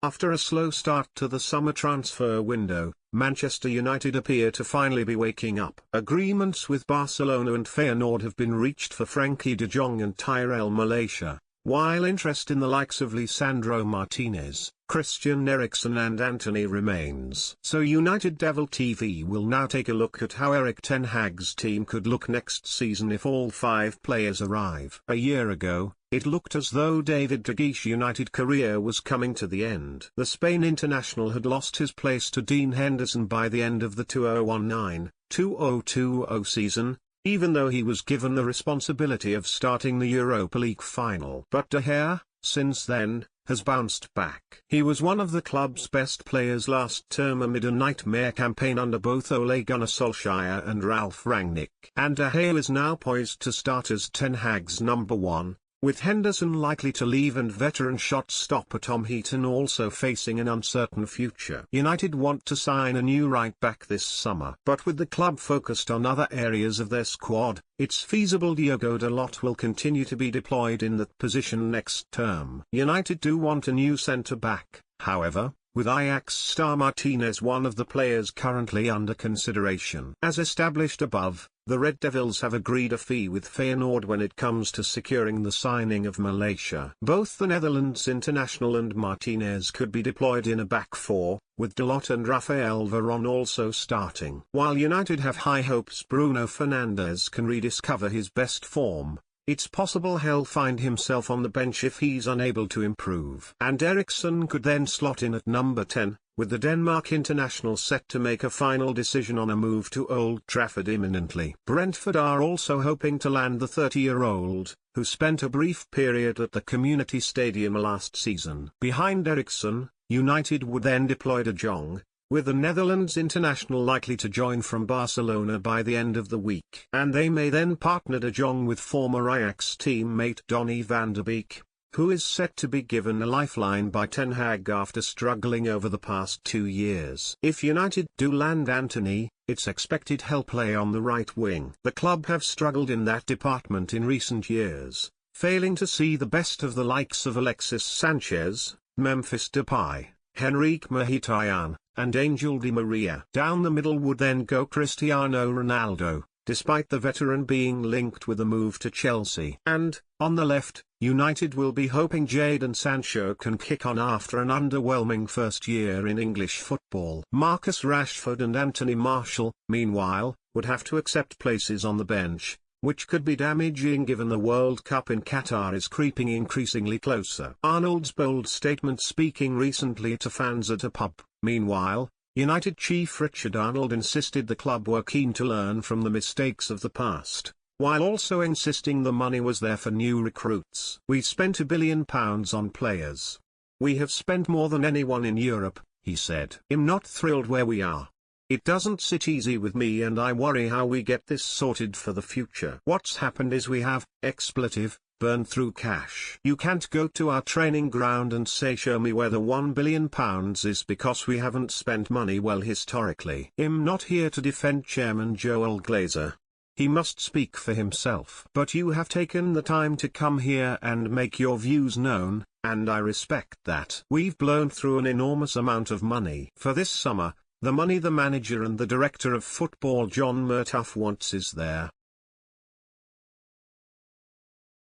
After a slow start to the summer transfer window, Manchester United appear to finally be waking up. Agreements with Barcelona and Feyenoord have been reached for Frenkie de Jong and Tyrell Malacia, while interest in the likes of Lisandro Martinez, Christian Eriksen and Antony remains. So United Devil TV will now take a look at how Erik ten Hag's team could look next season if all 5 players arrive. A year ago, it looked as though David de Gea's United career was coming to the end. The Spain international had lost his place to Dean Henderson by the end of the 2019-2020 season, even though he was given the responsibility of starting the Europa League final. But De Gea, since then, has bounced back. He was one of the club's best players last term amid a nightmare campaign under both Ole Gunnar Solskjaer and Ralf Rangnick. And De Gea is now poised to start as Ten Hag's number 1. With Henderson likely to leave and veteran shot stopper Tom Heaton also facing an uncertain future. United want to sign a new right-back this summer. But with the club focused on other areas of their squad, it's feasible Diogo Dalot will continue to be deployed in that position next term. United do want a new centre-back, however, with Ajax star Martinez one of the players currently under consideration. As established above, the Red Devils have agreed a fee with Feyenoord when it comes to securing the signing of Malacia. Both the Netherlands international and Martinez could be deployed in a back 4, with Dalot and Rafael Varane also starting. While United have high hopes Bruno Fernandes can rediscover his best form, it's possible he'll find himself on the bench if he's unable to improve. And Eriksen could then slot in at number 10, with the Denmark international set to make a final decision on a move to Old Trafford imminently. Brentford are also hoping to land the 30-year-old, who spent a brief period at the Community Stadium last season. Behind Eriksen, United would then deploy De Jong, with the Netherlands international likely to join from Barcelona by the end of the week. And they may then partner De Jong with former Ajax teammate Donny van de Beek, who is set to be given a lifeline by Ten Hag after struggling over the past 2 years. If United do land Antony, it's expected he'll play on the right wing. The club have struggled in that department in recent years, failing to see the best of the likes of Alexis Sanchez, Memphis Depay, Henrique Mkhitaryan, and Angel Di Maria. Down the middle would then go Cristiano Ronaldo, despite the veteran being linked with a move to Chelsea. And, on the left, United will be hoping Jadon Sancho can kick on after an underwhelming first year in English football. Marcus Rashford and Anthony Martial, meanwhile, would have to accept places on the bench, which could be damaging given the World Cup in Qatar is creeping increasingly closer. Arnold's bold statement speaking recently to fans at a pub. Meanwhile, United chief Richard Arnold insisted the club were keen to learn from the mistakes of the past, while also insisting the money was there for new recruits. "We spent £1 billion on players. We have spent more than anyone in Europe," he said. "I'm not thrilled where we are. It doesn't sit easy with me and I worry how we get this sorted for the future. What's happened is we have, burned through cash. You can't go to our training ground and say show me where the £1 billion is because we haven't spent money well historically." I'm not here to defend Chairman Joel Glazer. He must speak for himself. But you have taken the time to come here and make your views known, and I respect that. We've blown through an enormous amount of money. For this summer, the money the manager and the director of football John Murtough wants is there.